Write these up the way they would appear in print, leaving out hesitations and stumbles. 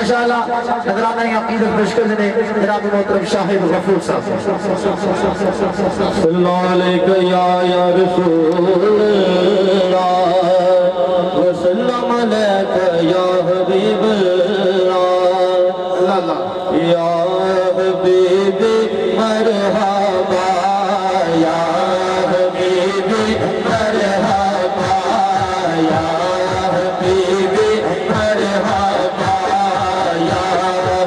माशाअल्लाह नजराना अकीदत पेश कर देने जनाब मोहतरम शाहिद गफूर साहब सल्लल्लाहु अलैहि या रसूलल्लाह व सल्लम अलैका या हबीबल्लाह या हबीबी मरहबा या हबीबी मरहबा या हबीबी मरहबा या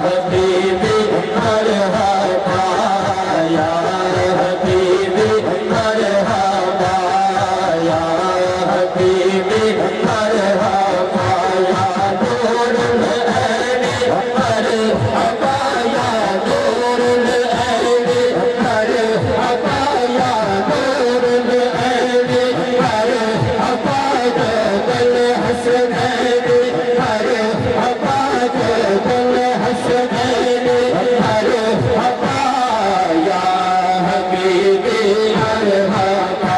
हबीबी मरहबा या हबीबी मरहबा या हबीबी मरहबा या नूरुल ऐनी मरहबा या नूरुल ऐनी मरहबा या नूरुल ऐनी मरहबा जल हसनैनी मरहबा जल हसनैनी मरहबा या हबीबी मरहबा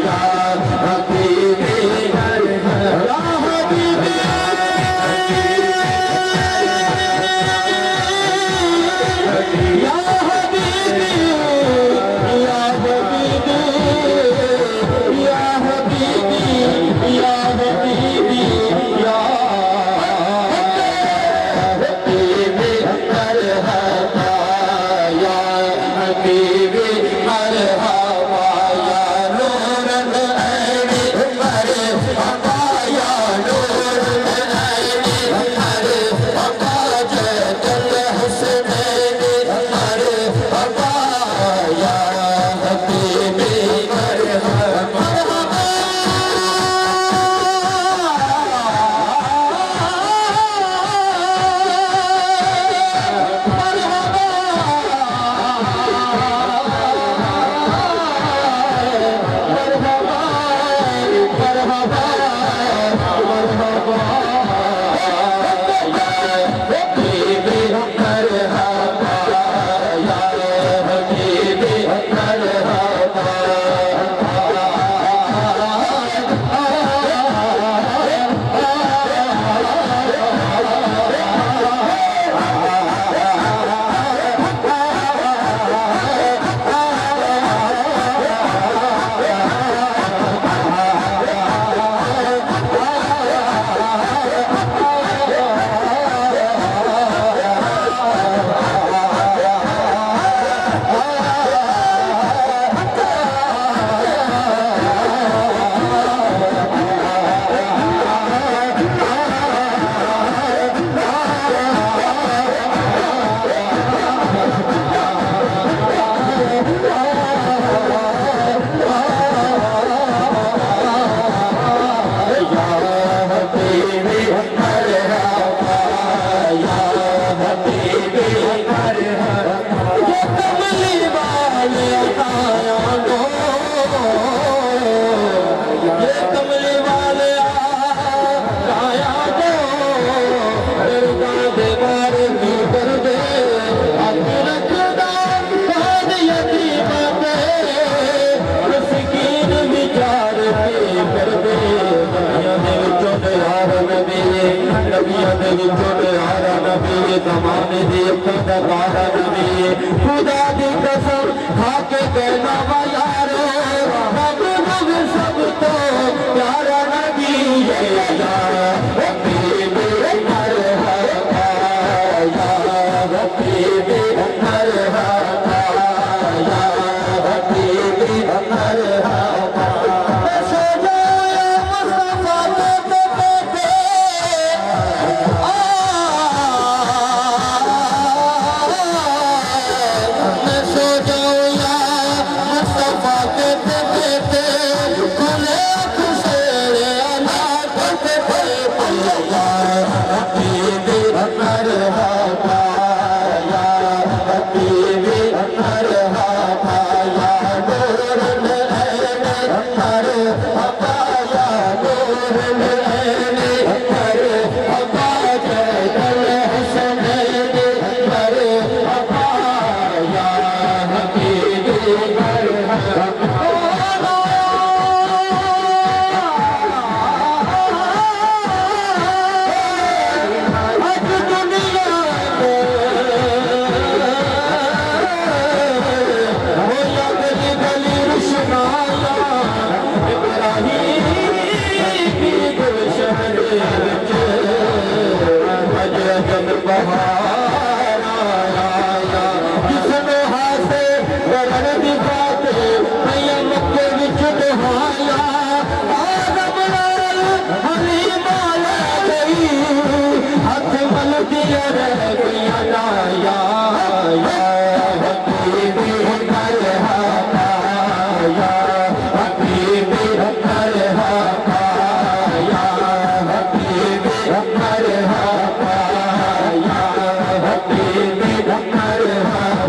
या हबीबी मरहबा या हबीबी या हबीबी या हबीबी या हबीबी या हबीबी या हबीबी मरहबा या हबीबी मरहबा या नूरुल ऐनी मरहबा या नूरुल ऐनी मरहबा जल हसनैनी मरहबा या हबीबी मरहबा ज़माने दी खुदा नबी खुदा दी कसम खाके कहना वा यारो रब रब सब तो प्यारा नबी या हबीबी मरहबा या हबीबी मरहबा या हबीबी मरहबा बहार आया जिसने हासे करण दी बाते मैया मक्के विच दुहाया आदम नाल हलीमा ले गई हथ मलदी रह गईयां या हबीबी मरहबा या हबीबी मरहबा या हबीबी मरहबा या हबीबी मरहबा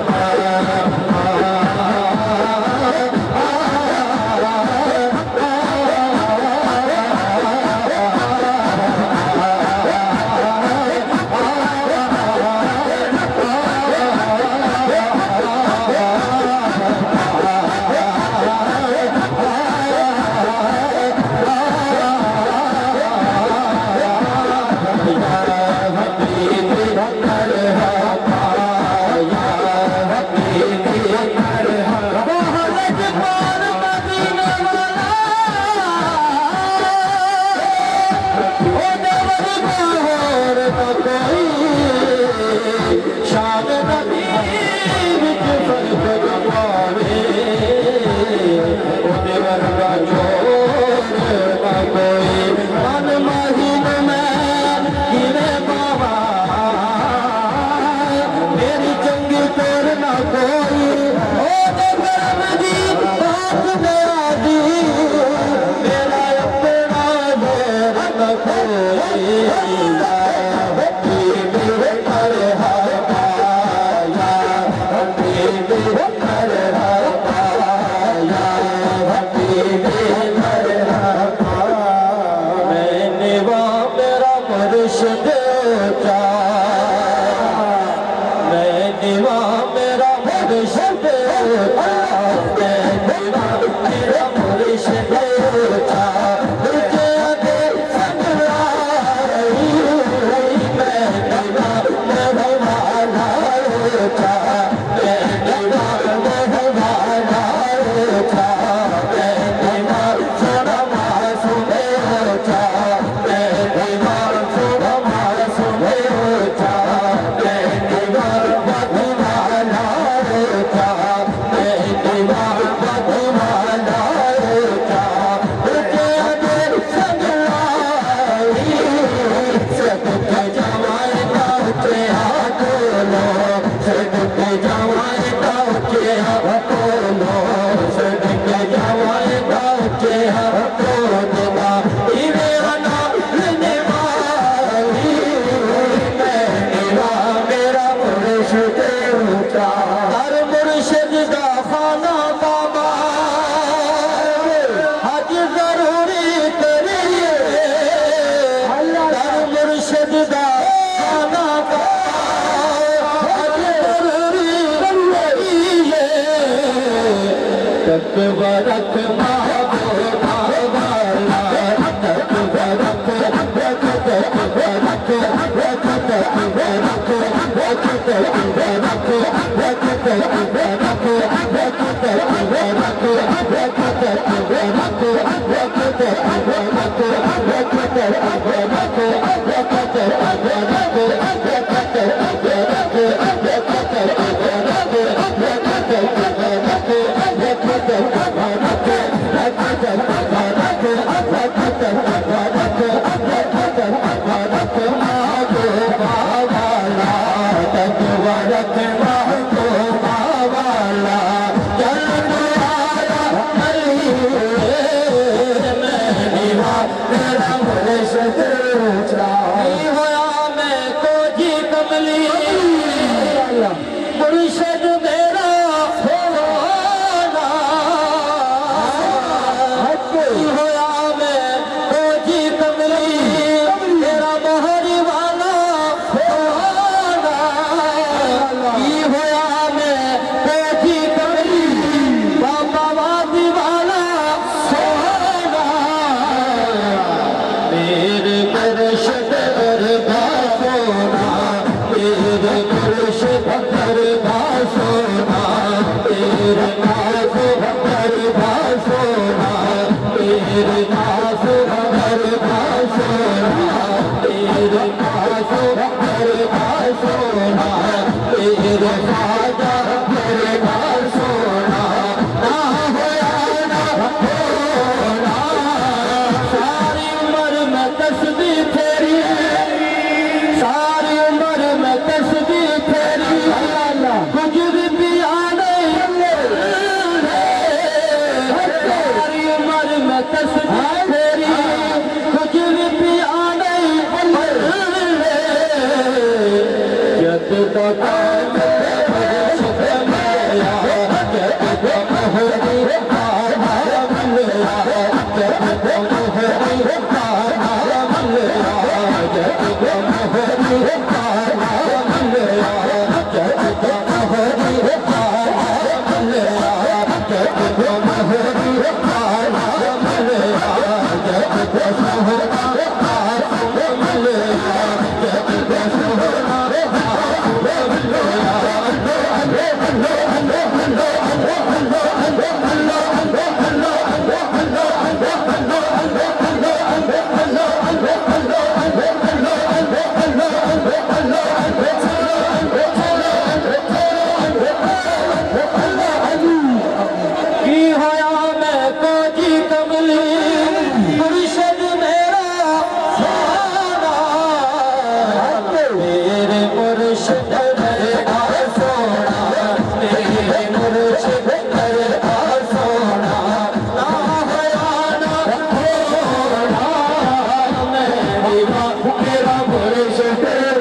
मुर्शिद दरबार सोना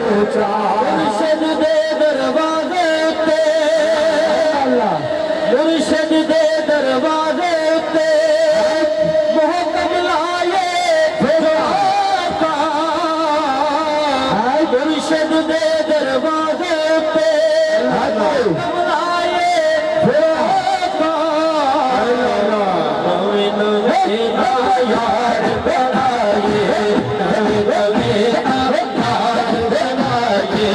मुर्शिद दे दरवाजे पे मुर्शिद दे दरवाजे पे मोहकम लाए फिर आका मुर्शिद दे दरवाजे पे मोहकम लाए फिर आका यार बनाए नवे नवे अवतार बनाए